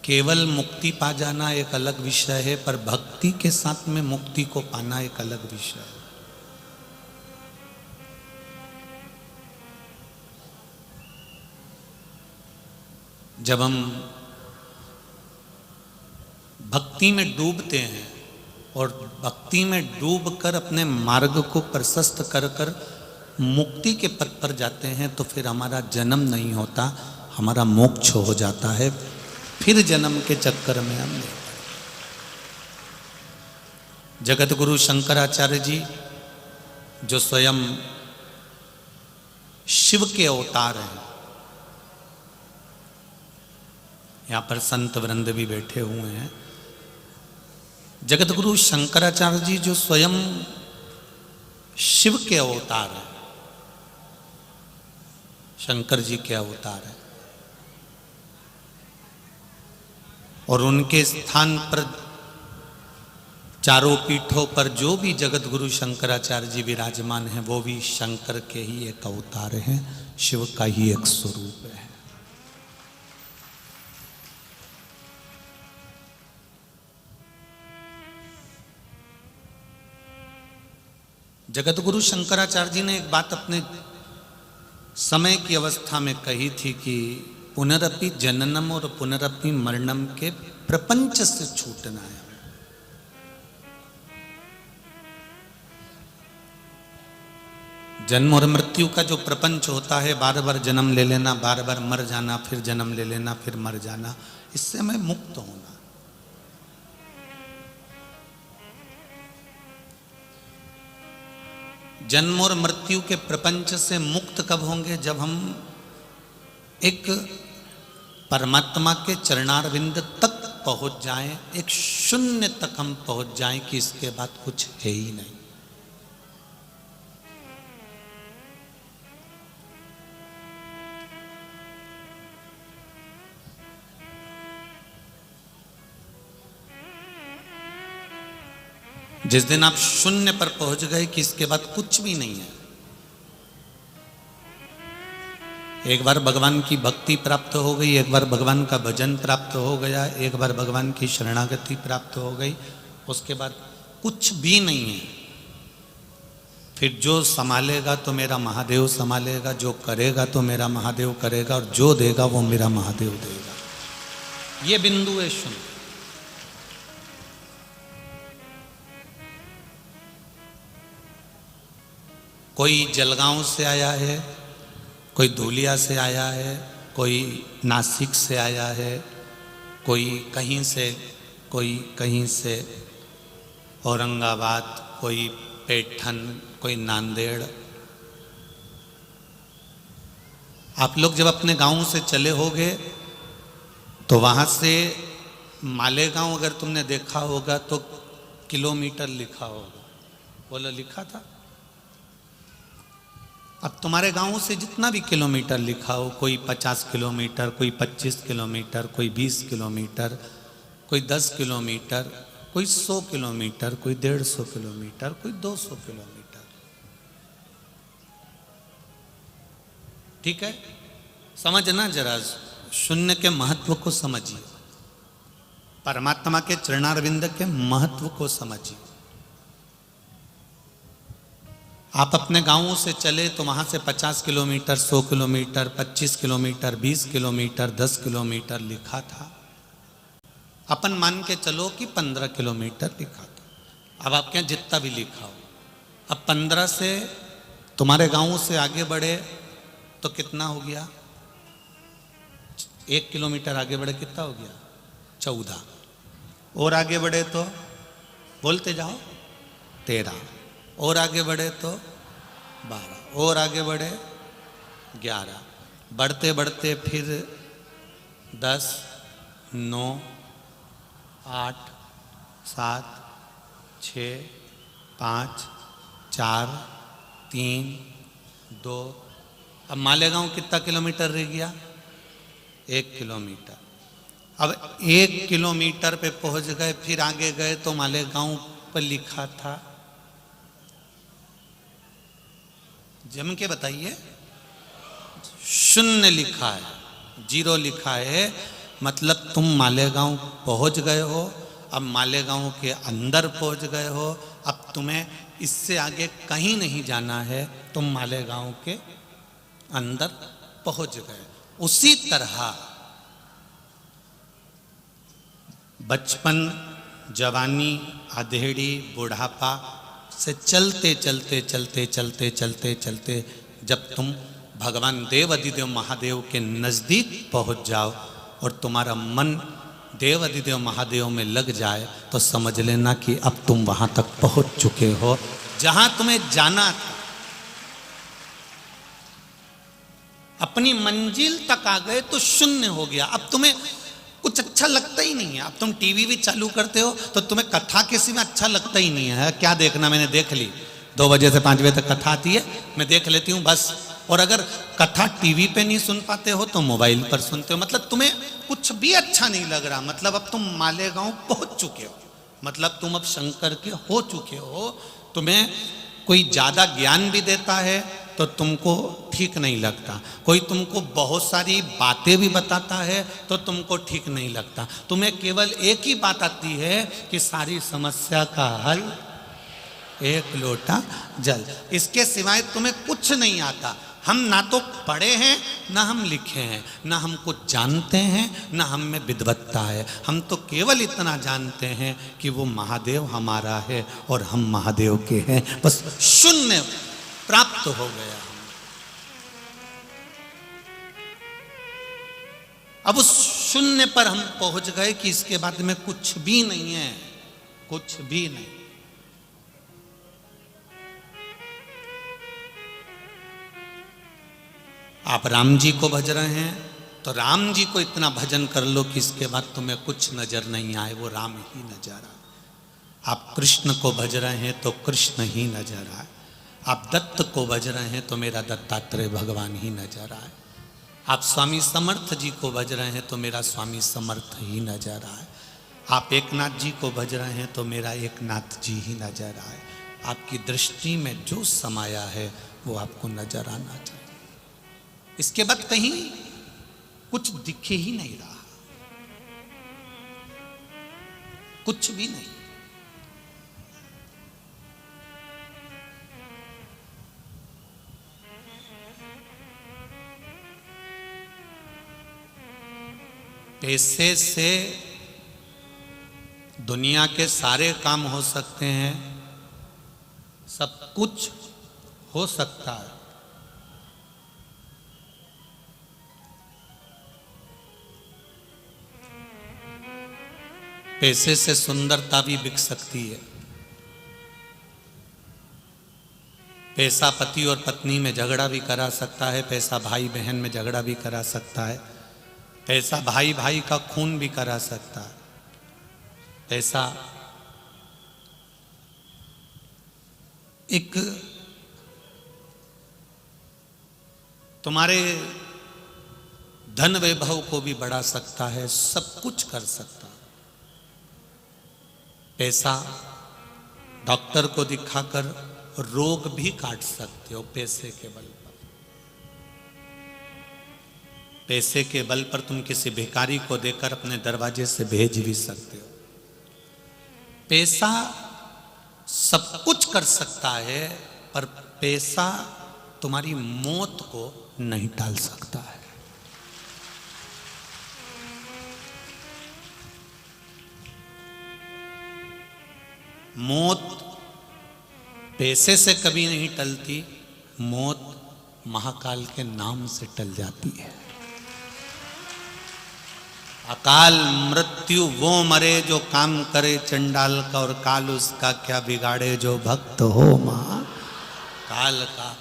केवल मुक्ति पा जाना एक अलग विषय है, पर भक्ति के साथ में मुक्ति को पाना एक अलग विषय है। जब हम भक्ति में डूबते हैं और भक्ति में डूबकर अपने मार्ग को प्रशस्त कर कर मुक्ति के पथ पर जाते हैं, तो फिर हमारा जन्म नहीं होता, हमारा मोक्ष हो जाता है। फिर जन्म के चक्कर में हम नहीं। जगत गुरु शंकराचार्य जी जो स्वयं शिव के अवतार हैं, यहाँ पर संत वृंद भी बैठे हुए हैं। जगत गुरु शंकराचार्य जी जो स्वयं शिव के अवतार हैं, शंकर जी के अवतार हैं, और उनके स्थान पर चारों पीठों पर जो भी जगत गुरु शंकराचार्य जी विराजमान हैं, वो भी शंकर के ही एक अवतार हैं, शिव का ही एक स्वरूप है। जगत गुरु शंकराचार्य जी ने एक बात अपने समय की अवस्था में कही थी कि पुनरपि जननम और पुनरपि मरणम के प्रपंच से छूटना है। जन्म और मृत्यु का जो प्रपंच होता है, बार बार जन्म ले लेना, बार बार मर जाना, फिर जन्म ले लेना, फिर मर जाना, इससे हमें मुक्त होना। जन्म और मृत्यु के प्रपंच से मुक्त कब होंगे? जब हम एक परमात्मा के चरणारविंद तक पहुंच जाएं, एक शून्य तक हम पहुंच जाएं कि इसके बाद कुछ है ही नहीं। जिस दिन आप शून्य पर पहुंच गए कि इसके बाद कुछ भी नहीं है, एक बार भगवान की भक्ति प्राप्त हो गई, एक बार भगवान का भजन प्राप्त हो गया, एक बार भगवान की शरणागति प्राप्त हो गई, उसके बाद कुछ भी नहीं है। फिर जो संभालेगा तो मेरा महादेव संभालेगा, जो करेगा तो मेरा महादेव करेगा, और जो देगा वो मेरा महादेव देगा। ये बिंदु है शून्य। कोई जलगांव से आया है, कोई धूलिया से आया है, कोई नासिक से आया है, कोई कहीं से, कोई कहीं से, औरंगाबाद, कोई पैठन, कोई नांदेड़। आप लोग जब अपने गांव से चले होगे तो वहां से मालेगांव अगर तुमने देखा होगा तो किलोमीटर लिखा होगा। बोलो लिखा था? अब तुम्हारे गांव से जितना भी किलोमीटर लिखा हो, कोई 50 किलोमीटर, कोई 25 किलोमीटर, कोई 20 किलोमीटर, कोई 10 किलोमीटर, कोई 100 किलोमीटर, कोई 150 किलोमीटर, कोई 200 किलोमीटर। ठीक है, समझना जरा, शून्य के महत्व को समझिए, परमात्मा के चरणारविंद के महत्व को समझिए। आप अपने गांवों से चले तो वहां से 50 kilometre, 100 kilometre, 25 kilometre, 20 kilometre, 10 kilometre लिखा था। अपन मान के चलो कि 15 किलोमीटर लिखा था। अब आपके यहाँ जितना भी लिखा हो, अब 15 से तुम्हारे गांव से आगे बढ़े तो कितना हो गया? 1 किलोमीटर आगे बढ़े कितना हो गया? 14। और आगे बढ़े तो बोलते जाओ 13, और आगे बढ़े तो 12, और आगे बढ़े 11, बढ़ते बढ़ते फिर 10, 9, 8, 7, 6, 5, 4, 3, 2। अब मालेगांव कितना किलोमीटर रह गया? 1 किलोमीटर। अब 1 किलोमीटर पे पहुंच गए, फिर आगे गए तो मालेगांव पर लिखा था, जम के बताइए, 0 लिखा है, 0 लिखा है। मतलब तुम मालेगांव पहुंच गए हो, अब मालेगांव के अंदर पहुंच गए हो, अब तुम्हें इससे आगे कहीं नहीं जाना है, तुम मालेगांव के अंदर पहुंच गए। उसी तरह बचपन, जवानी, अधेड़ी, बुढ़ापा से चलते चलते चलते चलते चलते चलते जब तुम भगवान देव अधिदेव महादेव के नज़दीक पहुंच जाओ और तुम्हारा मन देव अधिदेव महादेव में लग जाए, तो समझ लेना कि अब तुम वहां तक पहुंच चुके हो जहां तुम्हें जाना था। अपनी मंजिल तक आ गए तो शून्य हो गया। अब तुम्हें कुछ अच्छा लगता ही नहीं है। अब तुम टीवी भी चालू करते हो तो तुम्हें कथा किसी में अच्छा लगता ही नहीं है। क्या देखना, मैंने देख ली, 2 बजे से 5 बजे तक कथा आती है, मैं देख लेती हूँ बस। और अगर कथा टीवी पे नहीं सुन पाते हो तो मोबाइल पर सुनते हो। मतलब तुम्हें कुछ भी अच्छा नहीं लग रहा। मतलब अब तुम मालेगांव पहुंच चुके हो, मतलब तुम अब शंकर के हो चुके हो। तुम्हें कोई ज्यादा ज्ञान भी देता है तो तुमको ठीक नहीं लगता, कोई तुमको बहुत सारी बातें भी बताता है तो तुमको ठीक नहीं लगता। तुम्हें केवल एक ही बात आती है कि सारी समस्या का हल एक लोटा जल, इसके सिवाय तुम्हें कुछ नहीं आता। हम ना तो पढ़े हैं, ना हम लिखे हैं, ना हम कुछ जानते हैं, ना हम में विद्वत्ता है। हम तो केवल इतना जानते हैं कि वो महादेव हमारा है और हम महादेव के हैं, बस शून्य प्राप्त हो गया। अब उस शून्य पर हम पहुंच गए कि इसके बाद में कुछ भी नहीं है, कुछ भी नहीं। आप राम जी को भज रहे हैं तो राम जी को इतना भजन कर लो कि इसके बाद तुम्हें कुछ नजर नहीं आए, वो राम ही नजर आए। आप कृष्ण को भज रहे हैं तो कृष्ण ही नजर आए। आप दत्त को भज रहे हैं तो मेरा दत्तात्रेय भगवान ही नजर आए। आप स्वामी समर्थ जी को भज रहे हैं तो मेरा स्वामी समर्थ ही नजर आए। आप एकनाथ जी को भज रहे हैं तो मेरा एकनाथ जी ही नजर आए। आपकी दृष्टि में जो समाया है वो आपको नजर आना चाहिए। इसके बाद कहीं कुछ दिखे ही नहीं रहा, कुछ भी नहीं। पैसे से दुनिया के सारे काम हो सकते हैं, सब कुछ हो सकता है, पैसे से सुंदरता भी बिक सकती है। पैसा पति और पत्नी में झगड़ा भी करा सकता है, पैसा भाई बहन में झगड़ा भी करा सकता है, पैसा भाई भाई का खून भी करा सकता है। पैसा एक तुम्हारे धन वैभव को भी बढ़ा सकता है, सब कुछ कर सकता है। पैसा डॉक्टर को दिखाकर रोग भी काट सकते हो पैसे के बल पर। पैसे के बल पर तुम किसी भिखारी को देकर अपने दरवाजे से भेज भी सकते हो। पैसा सब कुछ कर सकता है, पर पैसा तुम्हारी मौत को नहीं टाल सकता है। मौत पैसे से कभी नहीं टलती, मौत महाकाल के नाम से टल जाती है। अकाल मृत्यु वो मरे जो काम करे चंडाल का, और काल उसका क्या बिगाड़े जो भक्त हो महाकाल का।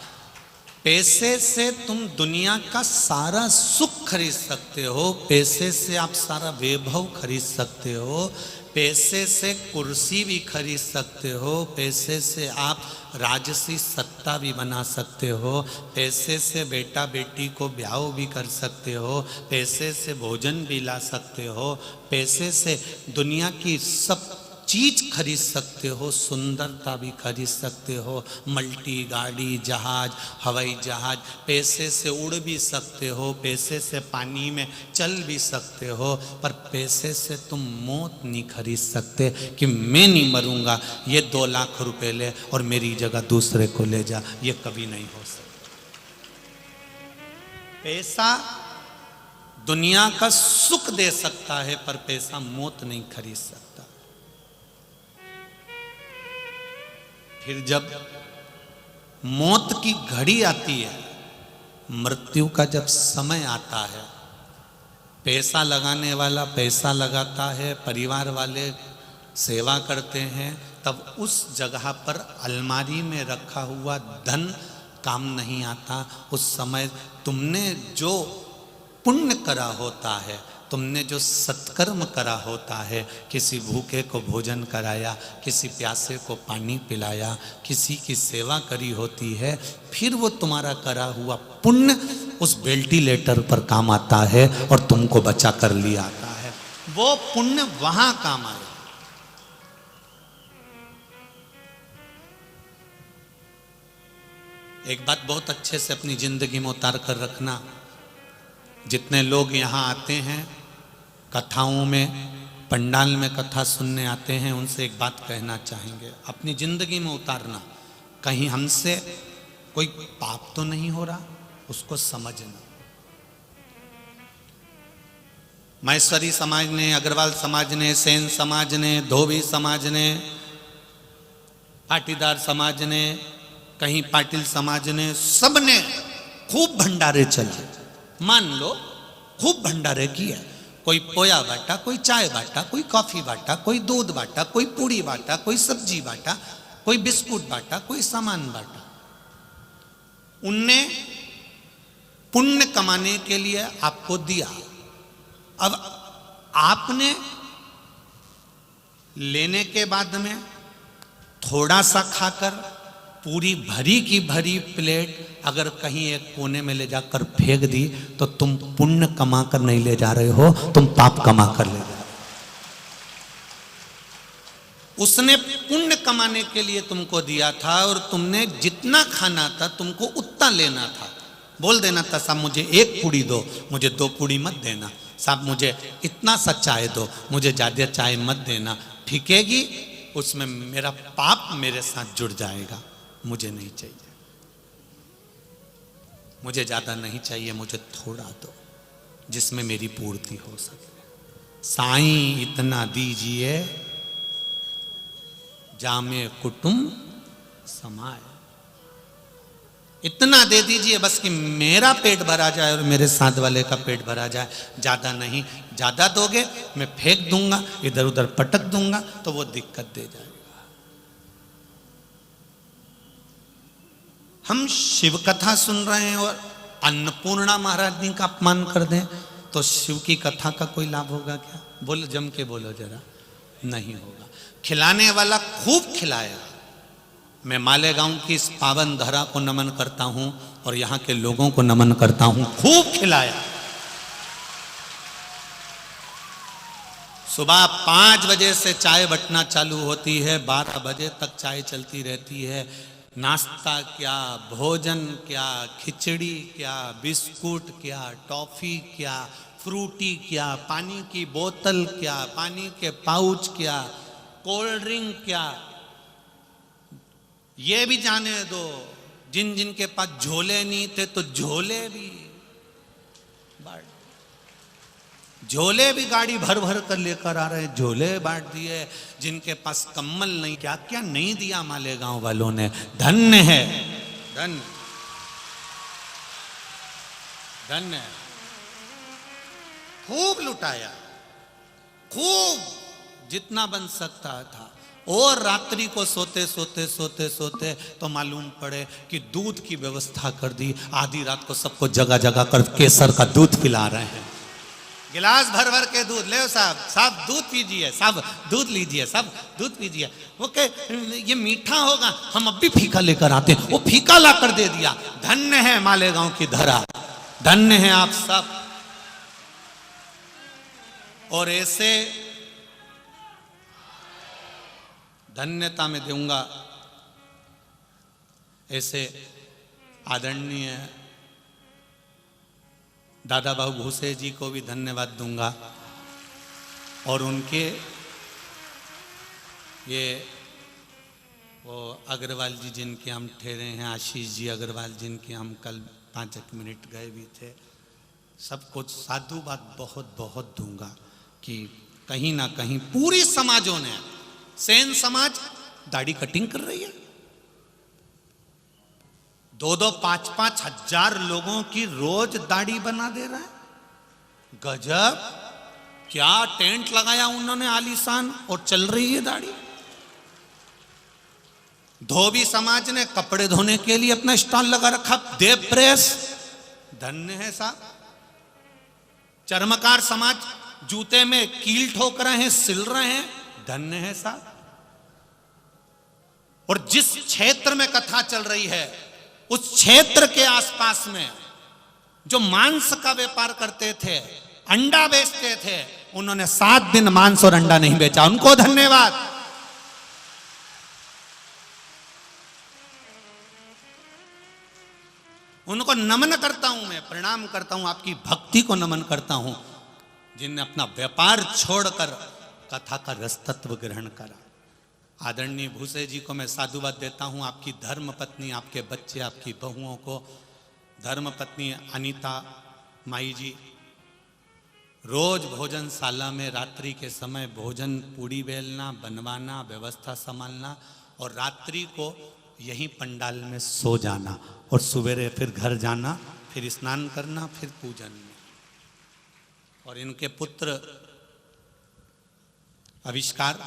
पैसे से तुम दुनिया का सारा सुख खरीद सकते हो, पैसे से आप सारा वैभव खरीद सकते हो, पैसे से कुर्सी भी खरीद सकते हो, पैसे से आप राजसी सत्ता भी बना सकते हो, पैसे से बेटा बेटी को ब्याह भी कर सकते हो, पैसे से भोजन भी ला सकते हो, पैसे से दुनिया की सब चीज खरीद सकते हो, सुंदरता भी खरीद सकते हो, मल्टी गाड़ी, जहाज, हवाई जहाज, पैसे से उड़ भी सकते हो, पैसे से पानी में चल भी सकते हो, पर पैसे से तुम मौत नहीं खरीद सकते कि मैं नहीं मरूंगा, ये 2 लाख रुपए ले और मेरी जगह दूसरे को ले जा। ये कभी नहीं हो सकता। पैसा दुनिया का सुख दे सकता है, पर पैसा मौत नहीं खरीद सकता। फिर जब मौत की घड़ी आती है, मृत्यु का जब समय आता है, पैसा लगाने वाला पैसा लगाता है, परिवार वाले सेवा करते हैं, तब उस जगह पर अलमारी में रखा हुआ धन काम नहीं आता। उस समय तुमने जो पुण्य करा होता है, तुमने जो सत्कर्म करा होता है, किसी भूखे को भोजन कराया, किसी प्यासे को पानी पिलाया, किसी की सेवा करी होती है, फिर वो तुम्हारा करा हुआ पुण्य उस वेंटिलेटर पर काम आता है और तुमको बचा कर लिया आता है। वो पुण्य वहां काम आए। एक बात बहुत अच्छे से अपनी जिंदगी में उतार कर रखना, जितने लोग यहाँ आते हैं कथाओं में, पंडाल में कथा सुनने आते हैं, उनसे एक बात कहना चाहेंगे, अपनी जिंदगी में उतारना, कहीं हमसे कोई पाप तो नहीं हो रहा, उसको समझना। महेश्वरी समाज ने, अग्रवाल समाज ने, सेन समाज ने, धोबी समाज ने, पाटीदार समाज ने, कहीं पाटिल समाज ने, सबने खूब भंडारे चलाए। मान लो खूब भंडारे किए, कोई पोया बांटा, कोई चाय बांटा, कोई कॉफी बांटा, कोई दूध बांटा, कोई पूड़ी बांटा, कोई सब्जी बांटा, कोई बिस्कुट बांटा, कोई सामान बांटा। उनने पुण्य कमाने के लिए आपको दिया। अब आपने लेने के बाद में थोड़ा सा खाकर पूरी भरी की भरी प्लेट अगर कहीं एक कोने में ले जाकर फेंक दी, तो तुम पुण्य कमा कर नहीं ले जा रहे हो, तुम पाप कमा कर ले जा रहे हो। उसने पुण्य कमाने के लिए तुमको दिया था और तुमने जितना खाना था तुमको उतना लेना था। बोल देना था, साहब मुझे 1 पूड़ी दो, मुझे 2 पूड़ी मत देना, साहब मुझे इतना सा चाय दो, मुझे ज्यादा चाय मत देना, ठीकेगी, उसमें मेरा पाप मेरे साथ जुड़ जाएगा। मुझे नहीं चाहिए, मुझे ज्यादा नहीं चाहिए, मुझे थोड़ा दो जिसमें मेरी पूर्ति हो सके। साईं इतना दीजिए जामे कुटुंब समाए, इतना दे दीजिए बस कि मेरा पेट भरा जाए और मेरे साथ वाले का पेट भरा जाए, ज्यादा नहीं। ज्यादा दोगे मैं फेंक दूंगा, इधर उधर पटक दूंगा, तो वो दिक्कत दे जाएगा। हम शिव कथा सुन रहे हैं और अन्नपूर्णा महारानी का अपमान कर दें, तो शिव की कथा का कोई लाभ होगा क्या? बोलो, जम के बोलो जरा। नहीं होगा। खिलाने वाला खूब खिलाया। मैं मालेगांव की इस पावन धरा को नमन करता हूं और यहां के लोगों को नमन करता हूं, खूब खिलाया। सुबह 5 बजे से चाय बटना चालू होती है, 12 बजे तक चाय चलती रहती है। नाश्ता क्या, भोजन क्या, खिचड़ी क्या, बिस्कुट क्या, टॉफी क्या, फ्रूटी क्या, पानी की बोतल क्या, पानी के पाउच क्या, कोल्ड ड्रिंक क्या। ये भी जाने दो, जिन जिन के पास झोले नहीं थे तो झोले भी झोले भी गाड़ी भर भर कर लेकर आ रहे, झोले बांट दिए। जिनके पास कम्बल नहीं, क्या क्या नहीं दिया मालेगांव वालों ने। धन्य है, धन्य धन्य। खूब लुटाया, खूब जितना बन सकता था। और रात्रि को सोते सोते सोते सोते तो मालूम पड़े कि दूध की व्यवस्था कर दी। आधी रात को सबको जगह जगह कर केसर का दूध पिला रहे हैं। गिलास भर भर के दूध, ले साहब, साहब दूध पीजिए, साहब दूध लीजिए, साहब दूध पीजिए। वो कहे ये मीठा होगा, हम अब भी फीका लेकर आते हैं। वो फीका ला कर दे दिया। धन्य है मालेगांव की धरा, धन्य है आप सब। और ऐसे धन्यता में दूंगा ऐसे आदरणीय दादा बाबू भूसे जी को भी धन्यवाद दूंगा और उनके ये वो अग्रवाल जी जिनके हम ठहरे हैं, आशीष जी अग्रवाल जिनके हम कल 5 मिनट गए भी थे, सब कुछ साधुवाद बहुत बहुत दूंगा कि कहीं ना कहीं पूरी समाजों ने, सेन समाज दाढ़ी कटिंग कर रही है, 2-2, 5-5 हजार लोगों की रोज दाढ़ी बना दे रहा है। गजब, क्या टेंट लगाया उन्होंने आलीशान और चल रही है दाढ़ी। धोबी समाज ने कपड़े धोने के लिए अपना स्टॉल लगा रखा, देव प्रेस, धन्य है साहब। चर्मकार समाज जूते में कील ठोक रहे हैं, सिल रहे हैं, धन्य है साहब। और जिस क्षेत्र में कथा चल रही है उस क्षेत्र के आसपास में जो मांस का व्यापार करते थे, अंडा बेचते थे, उन्होंने 7 दिन मांस और अंडा नहीं बेचा, उनको धन्यवाद। उनको नमन करता हूं, मैं प्रणाम करता हूं, आपकी भक्ति को नमन करता हूं, जिनने अपना व्यापार छोड़कर कथा का रस तत्व ग्रहण करा। आदरणीय भूसे जी को मैं साधुवाद देता हूं, आपकी धर्म पत्नी, आपके बच्चे, आपकी बहुओं को, धर्म पत्नी अनीता माई जी रोज भोजनशाला में रात्रि के समय भोजन पूड़ी बेलना, बनवाना, व्यवस्था संभालना और रात्रि को यहीं पंडाल में सो जाना और सवेरे फिर घर जाना, फिर स्नान करना, फिर पूजन में। और इनके पुत्र आविष्कार,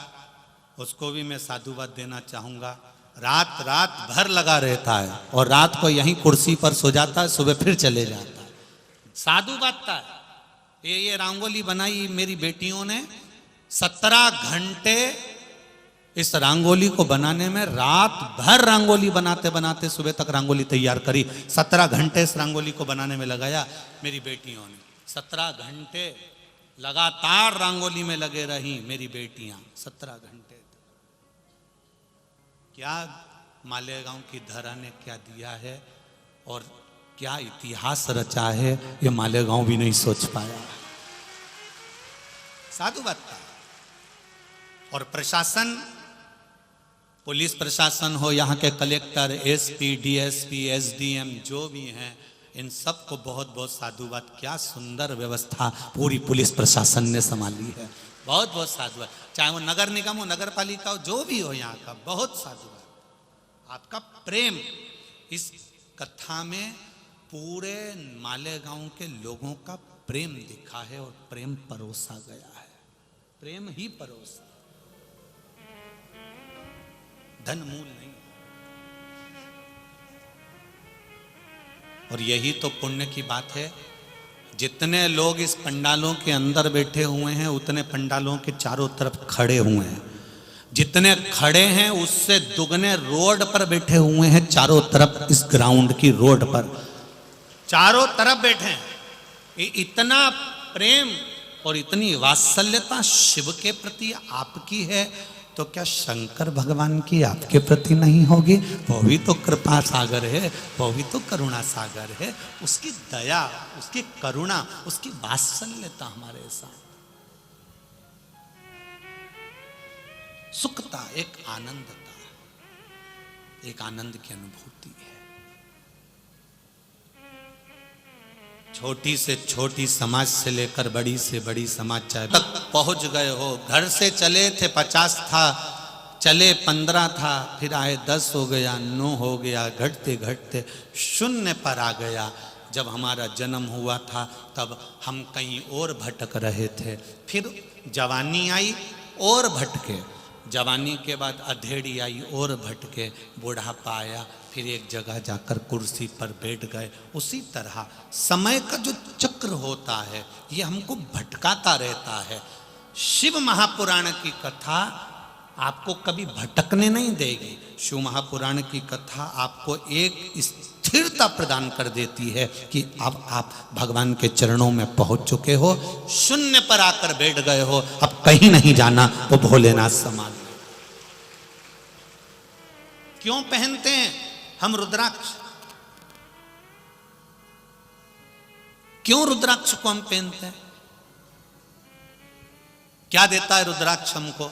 उसको भी मैं साधुवाद देना चाहूंगा। रात रात भर लगा रहता है और रात को यहीं कुर्सी पर सो जाता है, सुबह फिर चले जाता है। साधुवाद था। ये रंगोली बनाई मेरी बेटियों ने, 17 घंटे इस रंगोली को बनाने में, रात भर रंगोली बनाते बनाते सुबह तक रंगोली तैयार करी। 17 घंटे इस रंगोली को बनाने में लगाया मेरी बेटियों ने। 17 घंटे लगातार रंगोली में लगे रही मेरी बेटियां, 17 घंटे। क्या मालेगांव की धरा ने क्या दिया है और क्या इतिहास रचा है, ये मालेगांव भी नहीं सोच पाया। साधुवाद था। और प्रशासन, पुलिस प्रशासन हो, यहाँ के कलेक्टर, एसपी, डीएसपी, एसडीएम जो भी हैं, इन सबको बहुत बहुत साधुवाद। क्या सुंदर व्यवस्था पूरी पुलिस प्रशासन ने संभाली है, बहुत बहुत साधुवाद। चाहे वो नगर निगम हो, नगर पालिका हो, जो भी हो यहाँ का, बहुत साधुवाद। आपका प्रेम इस कथा में पूरे मालेगांव के लोगों का प्रेम दिखा है और प्रेम परोसा गया है, प्रेम ही परोसा, धन मूल नहीं। और यही तो पुण्य की बात है। जितने लोग इस पंडालों के अंदर बैठे हुए हैं उतने पंडालों के चारों तरफ खड़े हुए हैं, जितने खड़े हैं उससे दुगने रोड पर बैठे हुए हैं, चारों तरफ इस ग्राउंड की रोड पर चारों तरफ बैठे हैं। ये इतना प्रेम और इतनी वात्सल्यता शिव के प्रति आपकी है तो क्या शंकर भगवान की आपके प्रति नहीं होगी? वो भी तो कृपा सागर है, वो भी तो करुणा सागर है। उसकी दया, उसकी करुणा, उसकी वात्सल्यता हमारे साथ, सुखता, एक आनंदता, एक आनंद की अनुभूति है। छोटी से छोटी समाज से लेकर बड़ी से बड़ी समाज चाहे तक पहुंच गए हो। घर से चले थे 50 था, चले 15 था, फिर आए 10 हो गया, 9 हो गया, घटते घटते 0 पर आ गया। जब हमारा जन्म हुआ था तब हम कहीं और भटक रहे थे, फिर जवानी आई और भटके, जवानी के बाद अधेड़ी आई और भटके, बुढ़ापा आया, फिर एक जगह जाकर कुर्सी पर बैठ गए। उसी तरह समय का जो चक्र होता है ये हमको भटकाता रहता है। शिव महापुराण की कथा आपको कभी भटकने नहीं देगी। शिव महापुराण की कथा आपको एक स्थिरता प्रदान कर देती है कि अब आप भगवान के चरणों में पहुंच चुके हो, 0 पर आकर बैठ गए हो, अब कहीं नहीं जाना, वो भोलेनाथ समान। क्यों पहनते हैं हम रुद्राक्ष? क्यों रुद्राक्ष को हम पहनते हैं? क्या देता है रुद्राक्ष हमको?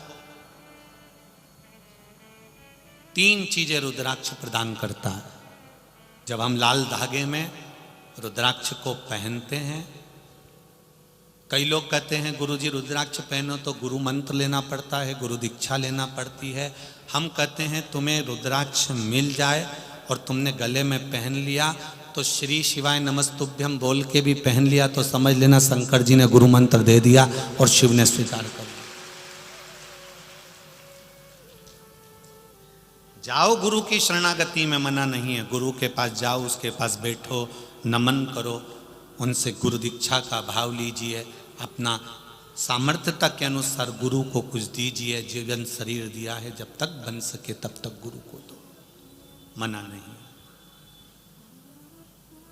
3 चीजें रुद्राक्ष प्रदान करता है। जब हम लाल धागे में रुद्राक्ष को पहनते हैं, कई लोग कहते हैं गुरुजी रुद्राक्ष पहनो तो गुरु मंत्र लेना पड़ता है, गुरु दीक्षा लेना पड़ती है। हम कहते हैं तुम्हें रुद्राक्ष मिल जाए और तुमने गले में पहन लिया तो श्री शिवाय नमस्तुभ्यम बोल के भी पहन लिया तो समझ लेना शंकर जी ने गुरु मंत्र दे दिया और शिव ने स्वीकार कर लिया। जाओ गुरु की शरणागति में, मना नहीं है। गुरु के पास जाओ, उसके पास बैठो, नमन करो, उनसे गुरु दीक्षा का भाव लीजिए, अपना सामर्थ्यता के अनुसार गुरु को कुछ दीजिए। जीवन शरीर दिया है, जब तक बन सके तब तक गुरु को दो, मना नहीं।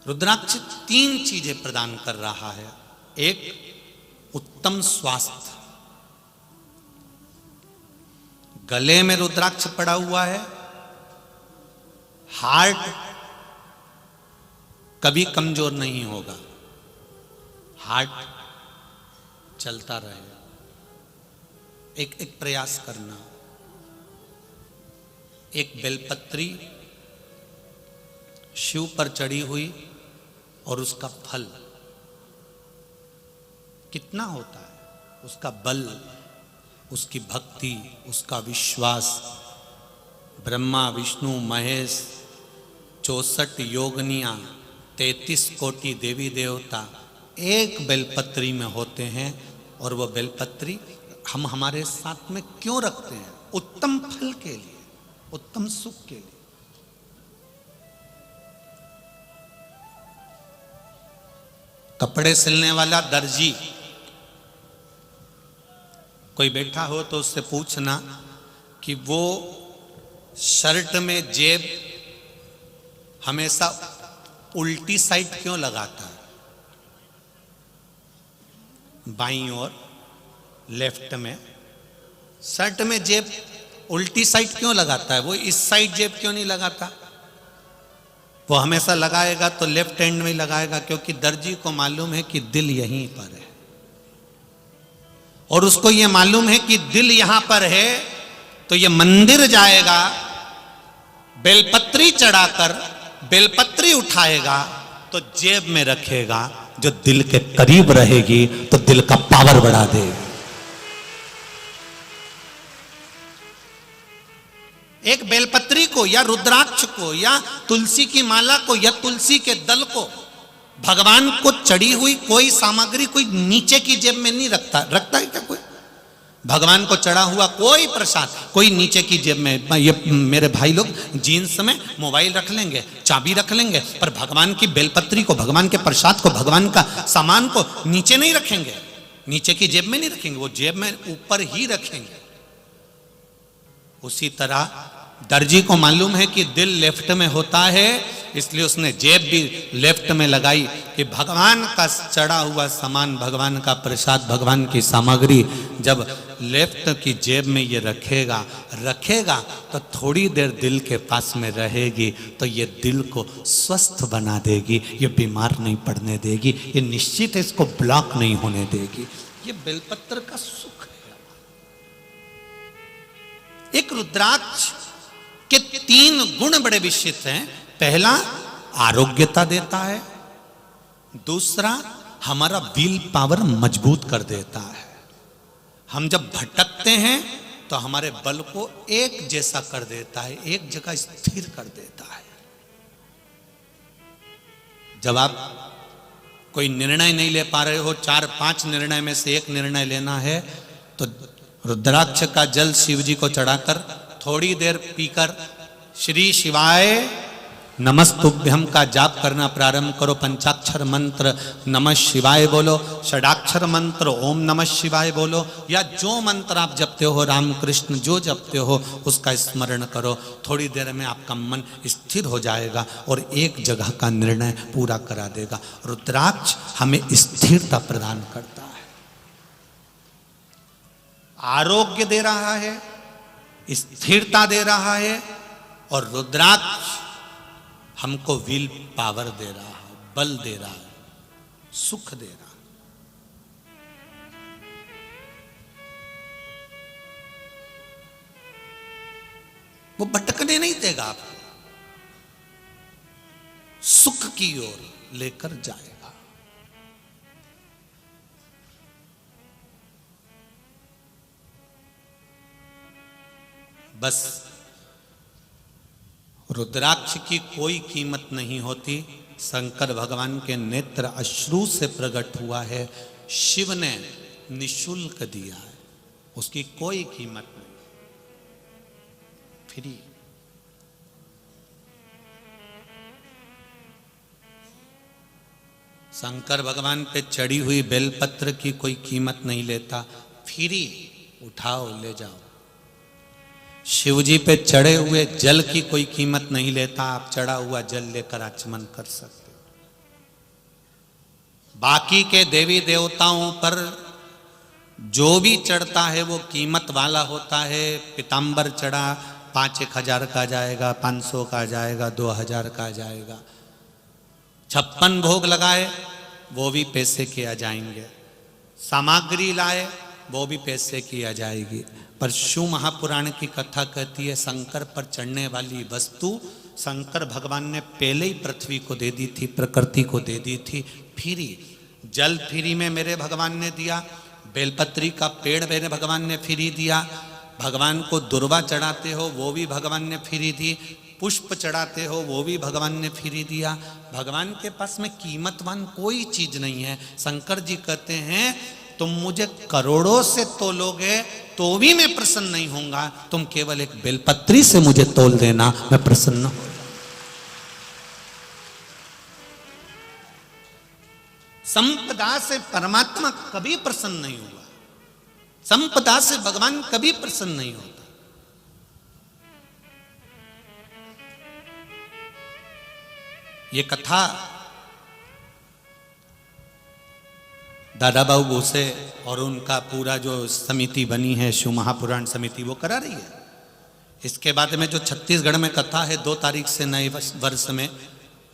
रुद्राक्ष 3 चीजें प्रदान कर रहा है। एक, उत्तम स्वास्थ्य। गले में रुद्राक्ष पड़ा हुआ है, हार्ट कभी कमजोर नहीं होगा, हार्ट चलता रहेगा। एक प्रयास करना। एक बेलपत्री शिव पर चढ़ी हुई और उसका फल कितना होता है, उसका बल, उसकी भक्ति, उसका विश्वास। ब्रह्मा विष्णु महेश 64 योगनियां 33 कोटि देवी देवता एक बेलपत्री में होते हैं। और वो बेलपत्री हम हमारे साथ में क्यों रखते हैं? उत्तम फल के लिए, उत्तम सुख के लिए। कपड़े सिलने वाला दर्जी कोई बैठा हो तो उससे पूछना कि वो शर्ट में जेब हमेशा उल्टी साइड क्यों लगाता है, बाईं ओर, लेफ्ट में। शर्ट में जेब उल्टी साइड क्यों लगाता है? वो इस साइड जेब क्यों नहीं लगाता? वो हमेशा लगाएगा तो लेफ्ट हैंड में ही लगाएगा, क्योंकि दर्जी को मालूम है कि दिल यहीं पर है। और उसको ये मालूम है कि दिल यहां पर है तो ये मंदिर जाएगा, बेलपत्री चढ़ाकर बेलपत्री उठाएगा तो जेब में रखेगा, जो दिल के करीब रहेगी तो दिल का पावर बढ़ा देगी। एक बेलपत्री को या रुद्राक्ष को या तुलसी की माला को या तुलसी के दल को, भगवान को चढ़ी हुई कोई सामग्री कोई नीचे की जेब में नहीं रखता। रखता है क्या कोई? भगवान को चढ़ा हुआ कोई प्रसाद कोई नीचे की जेब में। ये मेरे भाई लोग जीन्स में मोबाइल रख लेंगे, चाबी रख लेंगे, पर भगवान की बेलपत्री को, भगवान के प्रसाद को, भगवान का सामान को नीचे नहीं रखेंगे, नीचे की जेब में नहीं रखेंगे, वो जेब में ऊपर ही रखेंगे। उसी तरह दर्जी को मालूम है कि दिल लेफ्ट में होता है, इसलिए उसने जेब भी लेफ्ट में लगाई कि भगवान का चढ़ा हुआ सामान, भगवान का प्रसाद, भगवान की सामग्री जब लेफ्ट की जेब में ये रखेगा तो थोड़ी देर दिल के पास में रहेगी तो ये दिल को स्वस्थ बना देगी, ये बीमार नहीं पड़ने देगी, ये निश्चित इसको ब्लॉक नहीं होने देगी। ये बेलपत्र का सुख है। एक रुद्राक्ष के 3 गुण बड़े विशिष्ट हैं। पहला, आरोग्यता देता है। दूसरा, हमारा विल पावर मजबूत कर देता है। हम जब भटकते हैं तो हमारे बल को एक जैसा कर देता है, एक जगह स्थिर कर देता है। जब आप कोई निर्णय नहीं ले पा रहे हो, 4-5 निर्णय में से एक निर्णय लेना है, तो रुद्राक्ष का जल शिव जी को चढ़ाकर थोड़ी देर पीकर श्री शिवाय नमस्तुभ्यम का जाप करना प्रारंभ करो। पंचाक्षर मंत्र नमः शिवाय बोलो, षडाक्षर मंत्र ओम नमः शिवाय बोलो, या जो मंत्र आप जपते हो, राम कृष्ण जो जपते हो उसका स्मरण करो। थोड़ी देर में आपका मन स्थिर हो जाएगा और एक जगह का निर्णय पूरा करा देगा। रुद्राक्ष हमें स्थिरता प्रदान करता है, आरोग्य दे रहा है, स्थिरता दे रहा है, और रुद्राक्ष हमको विल पावर दे रहा है, बल दे रहा है, सुख दे रहा है। वो भटकने नहीं देगा आपको, सुख की ओर लेकर जाएगा। बस रुद्राक्ष की कोई कीमत नहीं होती। शंकर भगवान के नेत्र अश्रु से प्रकट हुआ है, शिव ने निशुल्क दिया है, उसकी कोई कीमत नहीं, फ्री। शंकर भगवान पे चढ़ी हुई बेलपत्र की कोई कीमत नहीं लेता, फ्री, उठाओ ले जाओ। शिव जी पे चढ़े हुए जल की कोई कीमत नहीं लेता, आप चढ़ा हुआ जल लेकर आचमन कर सकते हो। बाकी के देवी देवताओं पर जो भी चढ़ता है वो कीमत वाला होता है। पीताम्बर चढ़ा 5-1 का जाएगा, 500 का जाएगा, 2000 का जाएगा। 56 भोग लगाए वो भी पैसे किया जाएंगे, सामग्री लाए वो भी पैसे किया जाएगी। पर शिव महापुराण की कथा कहती है शंकर पर चढ़ने वाली वस्तु शंकर भगवान ने पहले ही पृथ्वी को दे दी थी, प्रकृति को दे दी थी, फ्री। जल फ्री में मेरे भगवान ने दिया, बेलपत्री का पेड़ मेरे भगवान ने फ्री दिया, भगवान को दुर्वा चढ़ाते हो वो भी भगवान ने फ्री दी, पुष्प चढ़ाते हो वो भी भगवान ने फ्री दिया। भगवान के पास में कीमतवान कोई चीज नहीं है। शंकर जी कहते हैं तुम मुझे करोड़ों से तोलोगे तो भी मैं प्रसन्न नहीं होऊंगा, तुम केवल एक बेलपत्री से मुझे तोल देना, मैं प्रसन्न हो। संपदा से परमात्मा कभी प्रसन्न नहीं हुआ, संपदा से भगवान कभी प्रसन्न नहीं होता। ये कथा दादा बाबू भूसे और उनका पूरा जो समिति बनी है शिव महापुराण समिति वो करा रही है। इसके बाद में जो छत्तीसगढ़ में कथा है 2 तारीख से नए वर्ष में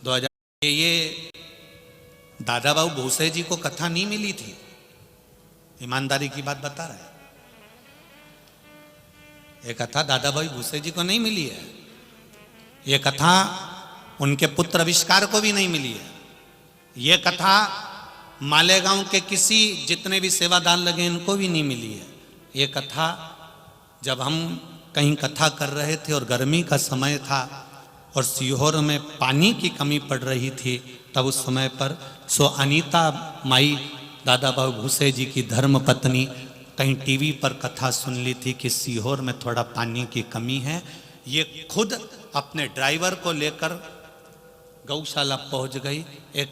2000, ये दादा बाबू भूसे जी को कथा नहीं मिली थी, ईमानदारी की बात बता रहे हैं। ये कथा दादा भाई भूसे जी को नहीं मिली है, ये कथा उनके पुत्र आविष्कार को भी नहीं मिली है, ये कथा मालेगांव के किसी जितने भी सेवादार लगे इनको भी नहीं मिली है। ये कथा जब हम कहीं कथा कर रहे थे और गर्मी का समय था और सीहोर में पानी की कमी पड़ रही थी, तब उस समय पर अनीता माई दादा बाबू भूसे जी की धर्म पत्नी कहीं टीवी पर कथा सुन ली थी कि सीहोर में थोड़ा पानी की कमी है। ये खुद अपने ड्राइवर को लेकर गौशाला पहुंच गई, एक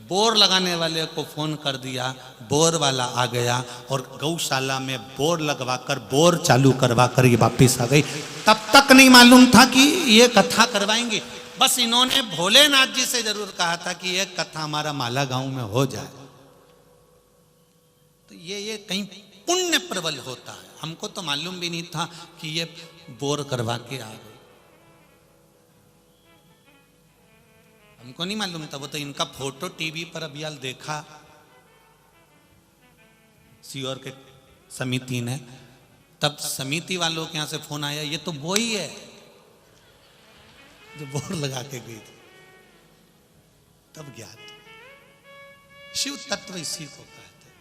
बोर लगाने वाले को फोन कर दिया, बोर वाला आ गया और गौशाला में बोर लगवाकर बोर चालू करवाकर ये वापिस आ गई। तब तक नहीं मालूम था कि ये कथा करवाएंगे, बस इन्होंने भोलेनाथ जी से जरूर कहा था कि ये कथा हमारा माला गांव में हो जाए। तो ये कहीं पुण्य प्रबल होता है, हमको तो मालूम भी नहीं था कि ये बोर करवा के आ गए, हमको नहीं मालूम था। वो तो इनका फोटो टीवी पर अभी हाल देखा सीहोर के समिति ने, तब समिति वालों के यहां से फोन आया ये तो वो ही है जो बोर लगा के गई थी। तब ज्ञात शिव तत्व इसी को कहते हैं।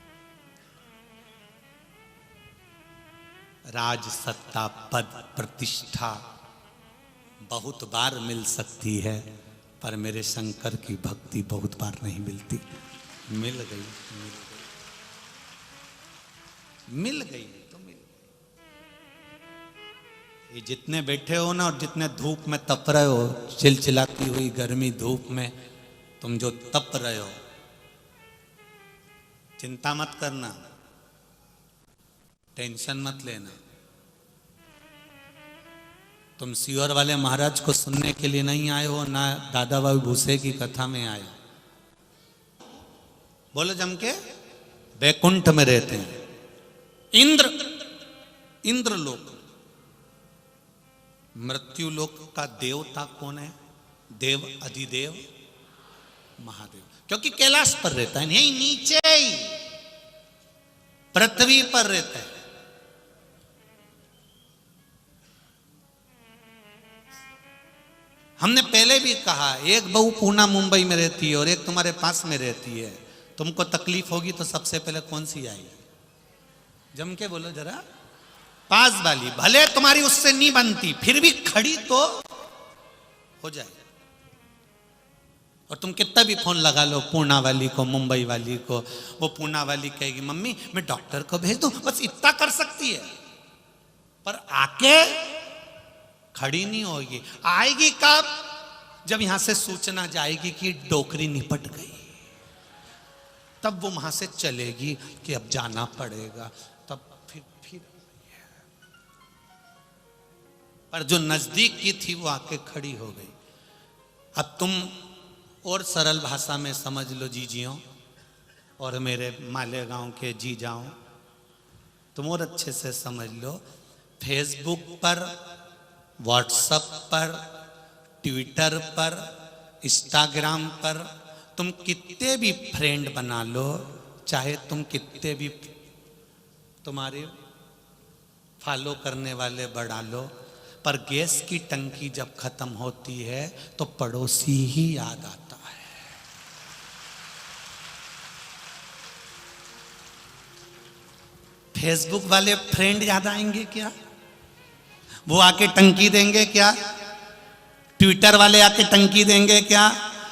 राज सत्ता पद प्रतिष्ठा बहुत बार मिल सकती है, पर मेरे शंकर की भक्ति बहुत बार नहीं मिलती। मिल गई तो मिल गई। ये जितने बैठे हो ना और जितने धूप में तप रहे हो, चिलचिलाती हुई गर्मी धूप में तुम जो तप रहे हो, चिंता मत करना, टेंशन मत लेना। तुम सीहोर वाले महाराज को सुनने के लिए नहीं आए हो, ना दादा बाबू भूसे की कथा में आए हो। बोलो जम के, बैकुंठ में रहते हैं, इंद्र लोक। मृत्यु लोक का देवता कौन है? देव अधिदेव महादेव, क्योंकि कैलाश पर रहता है, नहीं नीचे ही पृथ्वी पर रहता है। हमने पहले भी कहा, एक बहू पूना मुंबई में रहती है और एक तुम्हारे पास में रहती है, तुमको तकलीफ होगी तो सबसे पहले कौन सी आएगी? जम के बोलो जरा। पास वाली, भले तुम्हारी उससे नहीं बनती, फिर भी खड़ी तो हो जाए। और तुम कितना भी फोन लगा लो पूना वाली को, मुंबई वाली को, वो पूना वाली कहेगी मम्मी मैं डॉक्टर को भेज दूं, बस इतना कर सकती है, पर आके खड़ी नहीं होगी। आएगी कब? जब यहां से सूचना जाएगी कि डोकरी निपट गई, तब वो वहां से चलेगी कि अब जाना पड़ेगा, तब फिर पर जो नजदीक की थी वो आके खड़ी हो गई। अब तुम और सरल भाषा में समझ लो जीजियों और मेरे मालेगांव के जी जाओ, तुम और अच्छे से समझ लो। फेसबुक पर, व्हाट्सएप पर, ट्विटर पर, इंस्टाग्राम पर तुम कितने भी फ्रेंड बना लो, चाहे तुम कितने भी तुम्हारे फॉलो करने वाले बढ़ा लो, पर गैस की टंकी जब खत्म होती है तो पड़ोसी ही याद आता है। फेसबुक वाले फ्रेंड याद आएंगे क्या? वो आके टंकी देंगे क्या? ट्विटर वाले आके टंकी देंगे क्या?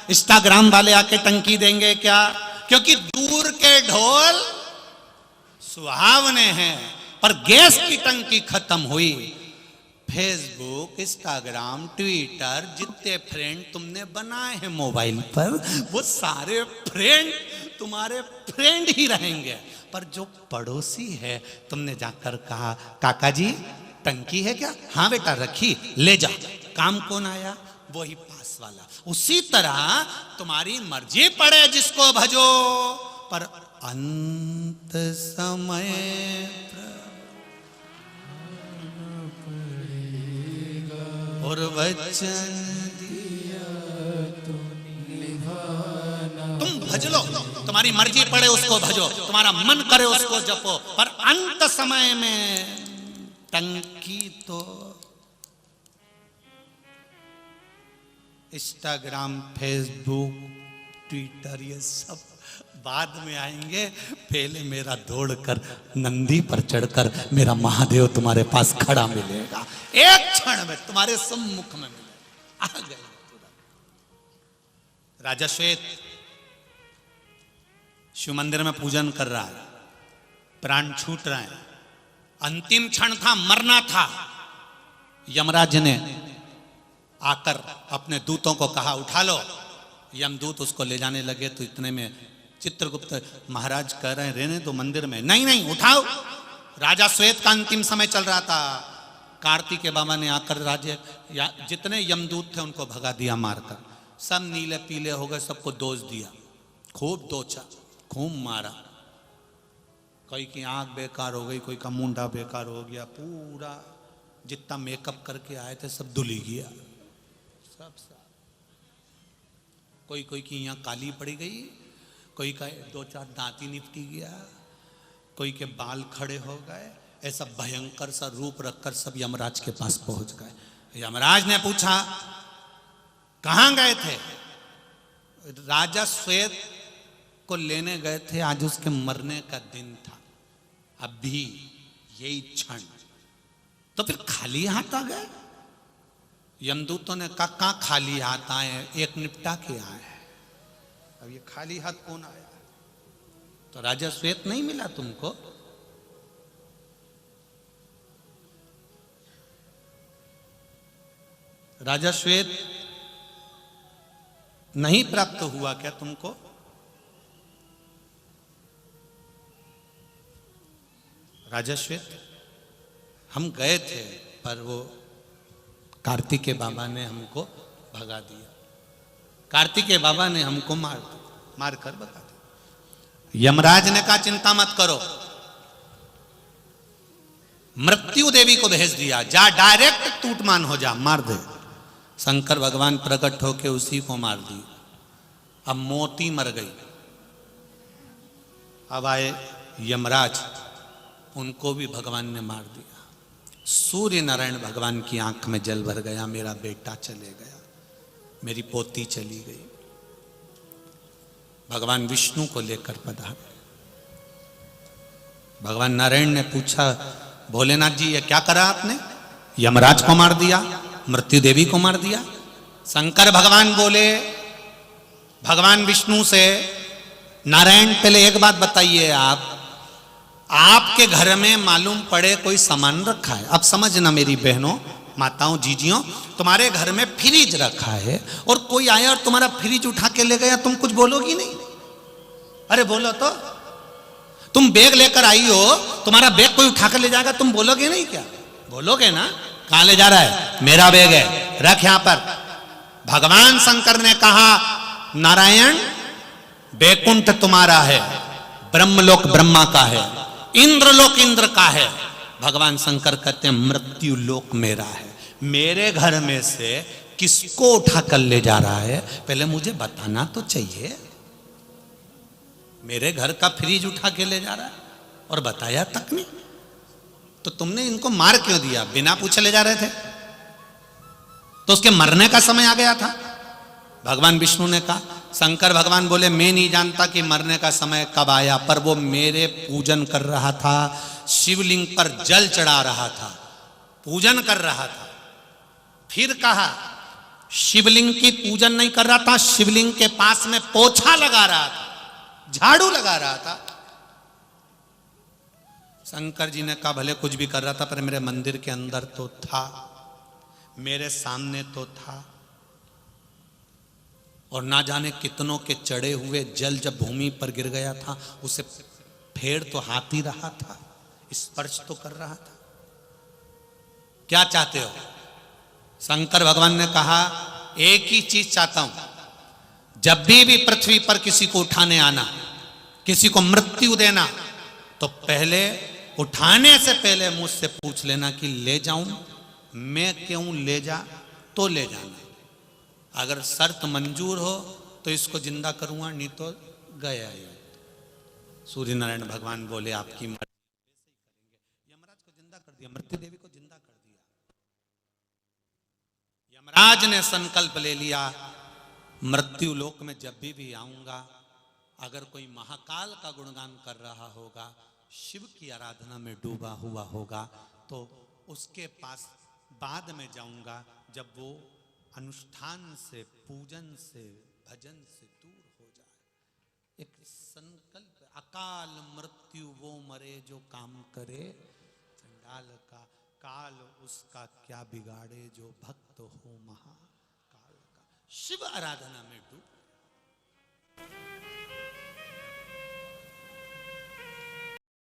इंस्टाग्राम वाले आके टंकी देंगे क्या? क्योंकि दूर के ढोल सुहावने हैं, पर गैस की टंकी खत्म हुई। फेसबुक, इंस्टाग्राम, ट्विटर, जितने फ्रेंड तुमने बनाए हैं मोबाइल पर, वो सारे फ्रेंड तुम्हारे फ्रेंड ही रहेंगे, पर जो पड़ोसी है, तुमने जाकर कहा काका जी टंकी है क्या? हाँ बेटा रखी, ले जा। काम कौन आया? वही पास वाला। उसी तरह तुम्हारी मर्जी पड़े जिसको भजो, पर अंत समय और वचन दिया तो तुम भज लो, तुम्हारी मर्जी पड़े उसको भजो, तुम्हारा मन करे उसको जपो, पर अंत समय में टंकी तो इंस्टाग्राम, फेसबुक, ट्विटर ये सब बाद में आएंगे। पहले मेरा दौड़कर नंदी पर चढ़कर मेरा महादेव तुम्हारे पास खड़ा मिलेगा, एक क्षण में तुम्हारे सम्मुख में मिलेगा। आ गए राजा श्वेत शिव मंदिर में पूजन कर रहा है, प्राण छूट रहे हैं, अंतिम क्षण था, मरना था। यमराज ने आकर अपने दूतों को कहा उठा लो। यमदूत उसको ले जाने लगे तो इतने में चित्रगुप्त महाराज कह रहे हैं रहने तो मंदिर में, नहीं नहीं उठाओ। राजा श्वेत का अंतिम समय चल रहा था। कार्तिकेय बाबा ने आकर राजे जितने यमदूत थे उनको भगा दिया मारकर, सब नीले पीले हो गए, सबको दोष दिया, खूब दोचा, खूब मारा। कोई की आंख बेकार हो गई, कोई का मुंडा बेकार हो गया, पूरा जितना मेकअप करके आए थे सब धुल गया, सब। कोई की यहाँ काली पड़ी गई, कोई का दो चार दांती निपटी गया, कोई के बाल खड़े हो गए। ऐसा भयंकर सा रूप रखकर सब यमराज के पास पहुंच गए। यमराज ने पूछा कहां गए थे? राजा श्वेत को लेने गए थे, आज उसके मरने का दिन था, अभी यही क्षण। तो फिर खाली हाथ आ गए? यमदूतों ने कहा कहां खाली हाथ आए, एक निपटा के आए, अब ये खाली हाथ कौन आया? तो राजा श्वेत नहीं मिला तुमको? राजा श्वेत नहीं प्राप्त हुआ क्या तुमको? राजा श्वेत हम गए थे, पर वो कार्तिकेय बाबा ने हमको भगा दिया, कार्तिकेय बाबा ने हमको मार कर भगा दिया। यमराज ने कहा चिंता मत करो, मृत्यु देवी को भेज दिया, जा डायरेक्ट टूटमान हो जा, मार दे। शंकर भगवान प्रकट होके उसी को मार दी। अब मोती मर गई। अब आए यमराज, उनको भी भगवान ने मार दिया। सूर्य नारायण भगवान की आंख में जल भर गया, मेरा बेटा चले गया, मेरी पोती चली गई। भगवान विष्णु को लेकर पधारे। भगवान नारायण ने पूछा, भोलेनाथ जी ये क्या करा आपने? यमराज को मार दिया, मृत्यु देवी को मार दिया। शंकर भगवान बोले भगवान विष्णु से, नारायण पहले एक बात बताइए, आपके घर में मालूम पड़े कोई सामान रखा है? अब समझना मेरी बहनों, माताओं, जीजियों, तुम्हारे घर में फ्रिज रखा है और कोई आया और तुम्हारा फ्रिज उठा के ले गया, तुम कुछ बोलोगी नहीं? अरे बोलो तो। तुम बैग लेकर आई हो, तुम्हारा बैग कोई उठा कर ले जाएगा, तुम बोलोगे नहीं क्या? बोलोगे ना। कहां ले जा रहा है? मेरा बैग है, रख यहां पर। भगवान शंकर ने कहा, नारायण बैकुंठ तुम्हारा है, ब्रह्मलोक ब्रह्मा का है, इंद्रलोक इंद्र का है। भगवान शंकर कहते हैं मृत्यु लोक मेरा है। मेरे घर में से किसको उठा कर ले जा रहा है, पहले मुझे बताना तो चाहिए। मेरे घर का फ्रिज उठा के ले जा रहा है और बताया तक नहीं, तो तुमने इनको मार क्यों दिया? बिना पूछे ले जा रहे थे तो उसके मरने का समय आ गया था। भगवान विष्णु ने कहा, शंकर भगवान बोले मैं नहीं जानता कि मरने का समय कब आया, पर वो मेरे पूजन कर रहा था, शिवलिंग पर जल चढ़ा रहा था, पूजन कर रहा था। फिर कहा शिवलिंग की पूजन नहीं कर रहा था, शिवलिंग के पास में पोछा लगा रहा था, झाड़ू लगा रहा था। शंकर जी ने कहा भले कुछ भी कर रहा था, पर मेरे मंदिर के अंदर तो था, मेरे सामने तो था। और ना जाने कितनों के चढ़े हुए जल जब भूमि पर गिर गया था, उसे फेर तो हाथ ही रहा था, स्पर्श तो कर रहा था। क्या चाहते हो? शंकर भगवान ने कहा एक ही चीज चाहता हूं, जब भी पृथ्वी पर किसी को उठाने आना, किसी को मृत्यु देना, तो पहले उठाने से पहले मुझसे पूछ लेना कि ले जाऊं, मैं क्यों ले जा, तो ले जाना। अगर शर्त मंजूर हो तो इसको जिंदा करूंगा, नहीं तो गया ही। सूर्य नारायण भगवान बोले आपकी मर्जी। यमराज को जिंदा कर दिया, मृत्यु देवी को जिंदा कर दिया। यमराज ने संकल्प ले लिया, मृत्यु लोक में जब भी आऊंगा, अगर कोई महाकाल का गुणगान कर रहा होगा, शिव की आराधना में डूबा हुआ होगा, तो उसके पास बाद में जाऊंगा, जब वो अनुष्ठान से, पूजन से, भजन से दूर हो जाए। एक संकल्प, अकाल मृत्यु वो मरे जो काम करे, चंडाल का काल उसका क्या बिगाड़े, जो भक्त हो महाकाल का। शिव आराधना में